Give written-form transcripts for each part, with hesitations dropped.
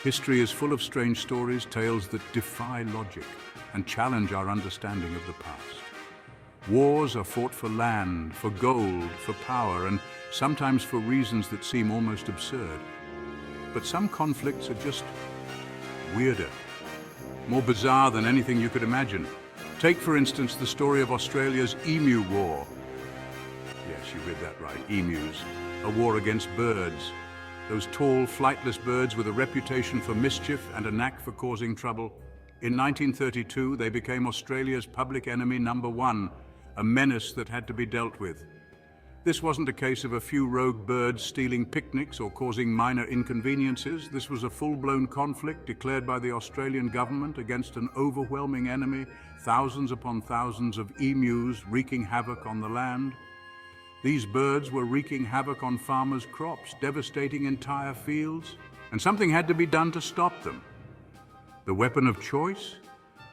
History is full of strange stories, tales that defy logic and challenge our understanding of the past. Wars are fought for land, for gold, for power, and sometimes for reasons that seem almost absurd. But some conflicts are just weirder, more bizarre than anything you could imagine. Take, for instance, the story of Australia's Emu War. Yes, you read that right, emus. A war against birds. Those tall, flightless birds with a reputation for mischief and a knack for causing trouble. In 1932, they became Australia's public enemy #1, a menace that had to be dealt with. This wasn't a case of a few rogue birds stealing picnics or causing minor inconveniences. This was a full-blown conflict declared by the Australian government against an overwhelming enemy, thousands upon thousands of emus wreaking havoc on the land. These birds were wreaking havoc on farmers' crops, devastating entire fields, and something had to be done to stop them. The weapon of choice?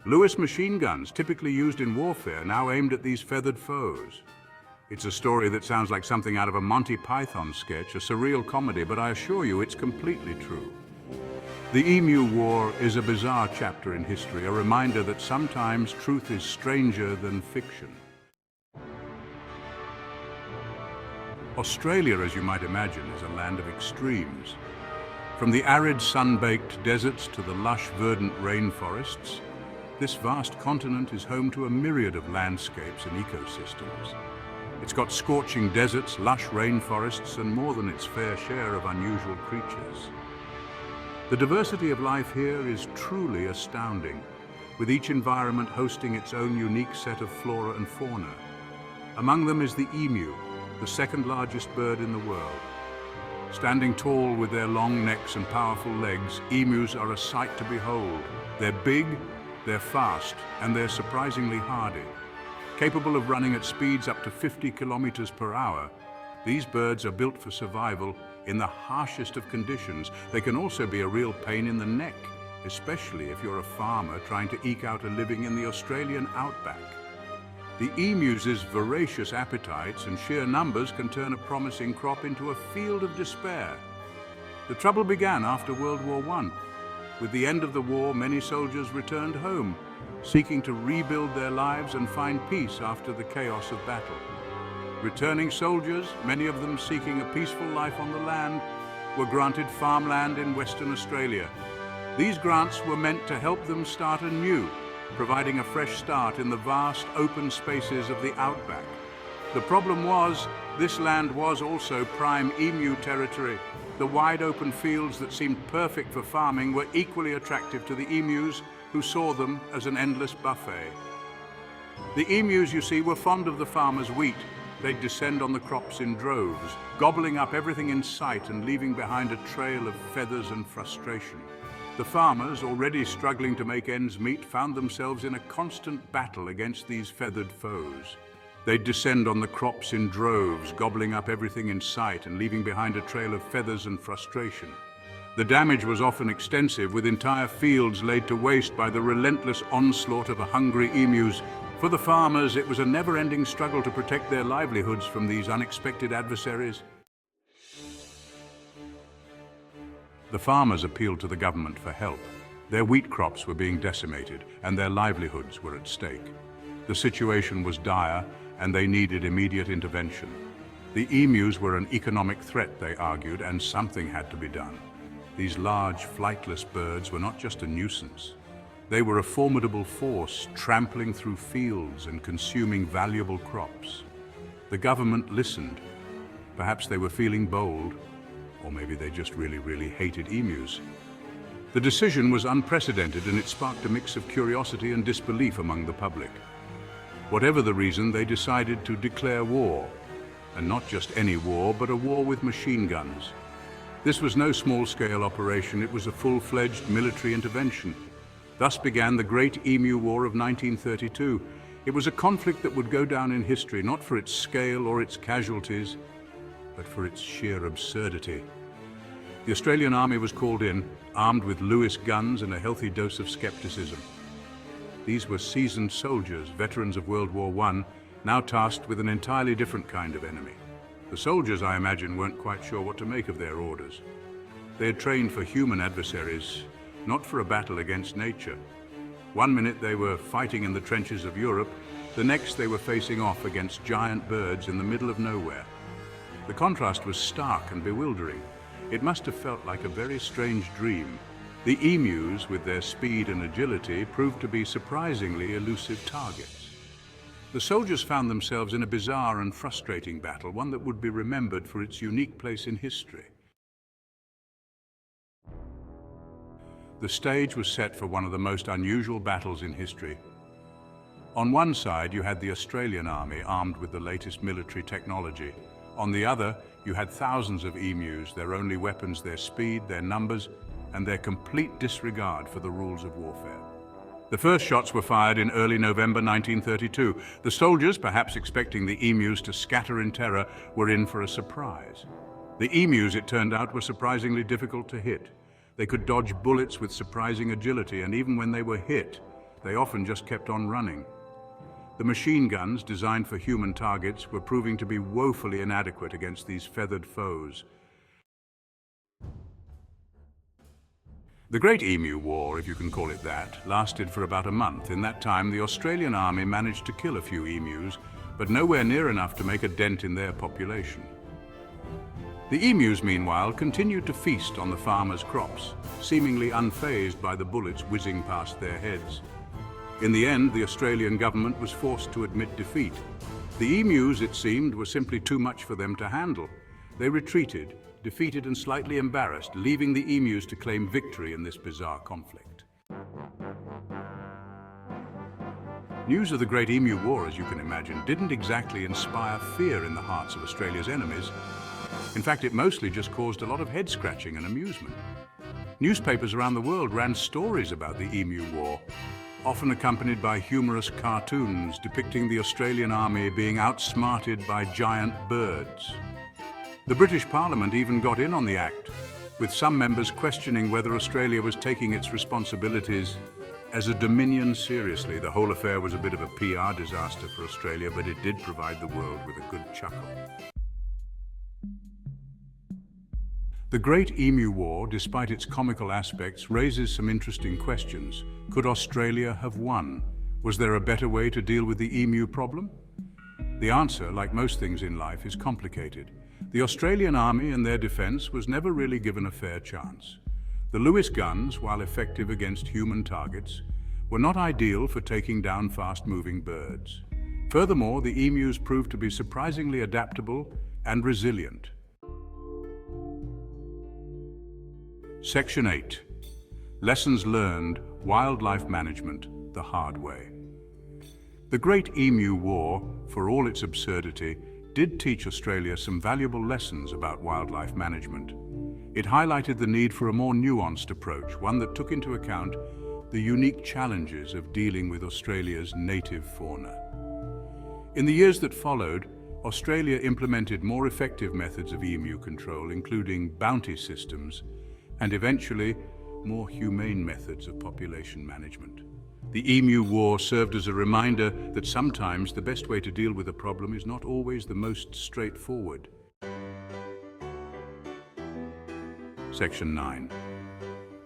Lewis machine guns, typically used in warfare, now aimed at these feathered foes. It's a story that sounds like something out of a Monty Python sketch, a surreal comedy, but I assure you it's completely true. The Emu War is a bizarre chapter in history, a reminder that sometimes truth is stranger than fiction. Australia, as you might imagine, is a land of extremes. From the arid, sun-baked deserts to the lush, verdant rainforests, this vast continent is home to a myriad of landscapes and ecosystems. It's got scorching deserts, lush rainforests, and more than its fair share of unusual creatures. The diversity of life here is truly astounding, with each environment hosting its own unique set of flora and fauna. Among them is the emu, the second largest bird in the world. Standing tall with their long necks and powerful legs, emus are a sight to behold. They're big, they're fast, and they're surprisingly hardy. Capable of running at speeds up to 50 kilometers per hour, these birds are built for survival in the harshest of conditions. They can also be a real pain in the neck, especially if you're a farmer trying to eke out a living in the Australian outback. The emus' voracious appetites and sheer numbers can turn a promising crop into a field of despair. The trouble began after World War I. With the end of the war, many soldiers returned home, seeking to rebuild their lives and find peace after the chaos of battle. Returning soldiers, many of them seeking a peaceful life on the land, were granted farmland in Western Australia. These grants were meant to help them start anew, providing a fresh start in the vast open spaces of the outback. The problem was, this land was also prime emu territory. The wide open fields that seemed perfect for farming were equally attractive to the emus, who saw them as an endless buffet. The emus, you see, were fond of the farmers' wheat. They'd descend on the crops in droves, gobbling up everything in sight and leaving behind a trail of feathers and frustration. The farmers, already struggling to make ends meet, found themselves in a constant battle against these feathered foes. They'd descend on the crops in droves, gobbling up everything in sight and leaving behind a trail of feathers and frustration. The damage was often extensive, with entire fields laid to waste by the relentless onslaught of hungry emus. For the farmers, it was a never-ending struggle to protect their livelihoods from these unexpected adversaries. The farmers appealed to the government for help. Their wheat crops were being decimated, and their livelihoods were at stake. The situation was dire, and they needed immediate intervention. The emus were an economic threat, they argued, and something had to be done. These large, flightless birds were not just a nuisance. They were a formidable force, trampling through fields and consuming valuable crops. The government listened. Perhaps they were feeling bold, or maybe they just really hated emus. The decision was unprecedented, and it sparked a mix of curiosity and disbelief among the public. Whatever the reason, they decided to declare war. And not just any war, but a war with machine guns. This was no small-scale operation, it was a full-fledged military intervention. Thus began the Great Emu War of 1932. It was a conflict that would go down in history, not for its scale or its casualties, but for its sheer absurdity. The Australian Army was called in, armed with Lewis guns and a healthy dose of skepticism. These were seasoned soldiers, veterans of World War I, now tasked with an entirely different kind of enemy. The soldiers, I imagine, weren't quite sure what to make of their orders. They had trained for human adversaries, not for a battle against nature. One minute they were fighting in the trenches of Europe, the next they were facing off against giant birds in the middle of nowhere. The contrast was stark and bewildering. It must have felt like a very strange dream. The emus, with their speed and agility, proved to be surprisingly elusive targets. The soldiers found themselves in a bizarre and frustrating battle, one that would be remembered for its unique place in history. The stage was set for one of the most unusual battles in history. On one side, you had the Australian army armed with the latest military technology. On the other, you had thousands of emus, their only weapons their speed, their numbers, and their complete disregard for the rules of warfare. The first shots were fired in early November 1932. The soldiers, perhaps expecting the emus to scatter in terror, were in for a surprise. The emus, it turned out, were surprisingly difficult to hit. They could dodge bullets with surprising agility, and even when they were hit, they often just kept on running. The machine guns, designed for human targets, were proving to be woefully inadequate against these feathered foes. The Great Emu War, if you can call it that, lasted for about a month. In that time, the Australian army managed to kill a few emus, but nowhere near enough to make a dent in their population. The emus, meanwhile, continued to feast on the farmers' crops, seemingly unfazed by the bullets whizzing past their heads. In the end, the Australian government was forced to admit defeat. The emus, it seemed, were simply too much for them to handle. They retreated, defeated and slightly embarrassed, leaving the emus to claim victory in this bizarre conflict. News of the Great Emu War, as you can imagine, didn't exactly inspire fear in the hearts of Australia's enemies. In fact, it mostly just caused a lot of head-scratching and amusement. Newspapers around the world ran stories about the Emu War, often accompanied by humorous cartoons depicting the Australian army being outsmarted by giant birds. The British Parliament even got in on the act, with some members questioning whether Australia was taking its responsibilities as a dominion seriously. The whole affair was a bit of a PR disaster for Australia, but it did provide the world with a good chuckle. The Great Emu War, despite its comical aspects, raises some interesting questions. Could Australia have won? Was there a better way to deal with the emu problem? The answer, like most things in life, is complicated. The Australian army and their defense was never really given a fair chance. The Lewis guns, while effective against human targets, were not ideal for taking down fast-moving birds. Furthermore, the emus proved to be surprisingly adaptable and resilient. Section 8. Lessons learned, wildlife management, the hard way. The Great Emu War, for all its absurdity, did teach Australia some valuable lessons about wildlife management. It highlighted the need for a more nuanced approach, one that took into account the unique challenges of dealing with Australia's native fauna. In the years that followed, Australia implemented more effective methods of emu control, including bounty systems, and eventually, more humane methods of population management. The Emu War served as a reminder that sometimes the best way to deal with a problem is not always the most straightforward. Section 9.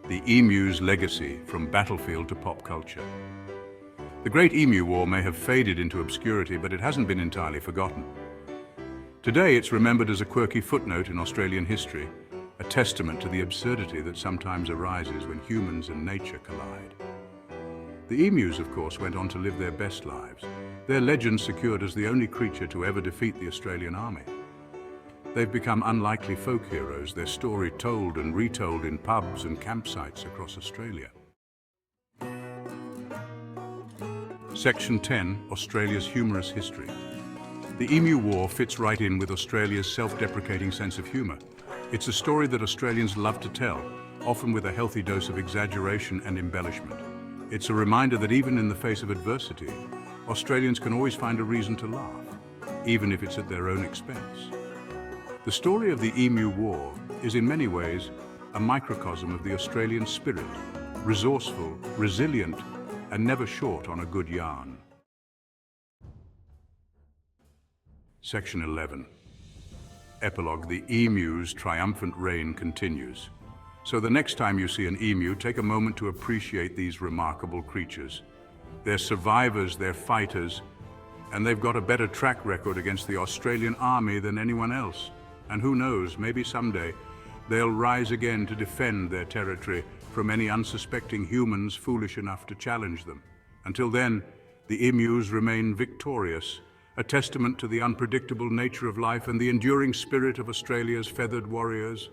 The emu's legacy from battlefield to pop culture. The Great Emu War may have faded into obscurity, but it hasn't been entirely forgotten. Today, it's remembered as a quirky footnote in Australian history, a testament to the absurdity that sometimes arises when humans and nature collide. The emus, of course, went on to live their best lives. Their legend secured as the only creature to ever defeat the Australian army. They've become unlikely folk heroes, their story told and retold in pubs and campsites across Australia. Section 10, Australia's humorous history. The Emu War fits right in with Australia's self-deprecating sense of humour. It's a story that Australians love to tell, often with a healthy dose of exaggeration and embellishment. It's a reminder that even in the face of adversity, Australians can always find a reason to laugh, even if it's at their own expense. The story of the Emu War is in many ways a microcosm of the Australian spirit, resourceful, resilient, and never short on a good yarn. Section 11. Epilogue: The emu's triumphant reign continues. So the next time you see an emu, take a moment to appreciate these remarkable creatures. They're survivors, they're fighters, and they've got a better track record against the Australian army than anyone else. And who knows, maybe someday they'll rise again to defend their territory from any unsuspecting humans foolish enough to challenge them. Until then, the emus remain victorious, a testament to the unpredictable nature of life and the enduring spirit of Australia's feathered warriors.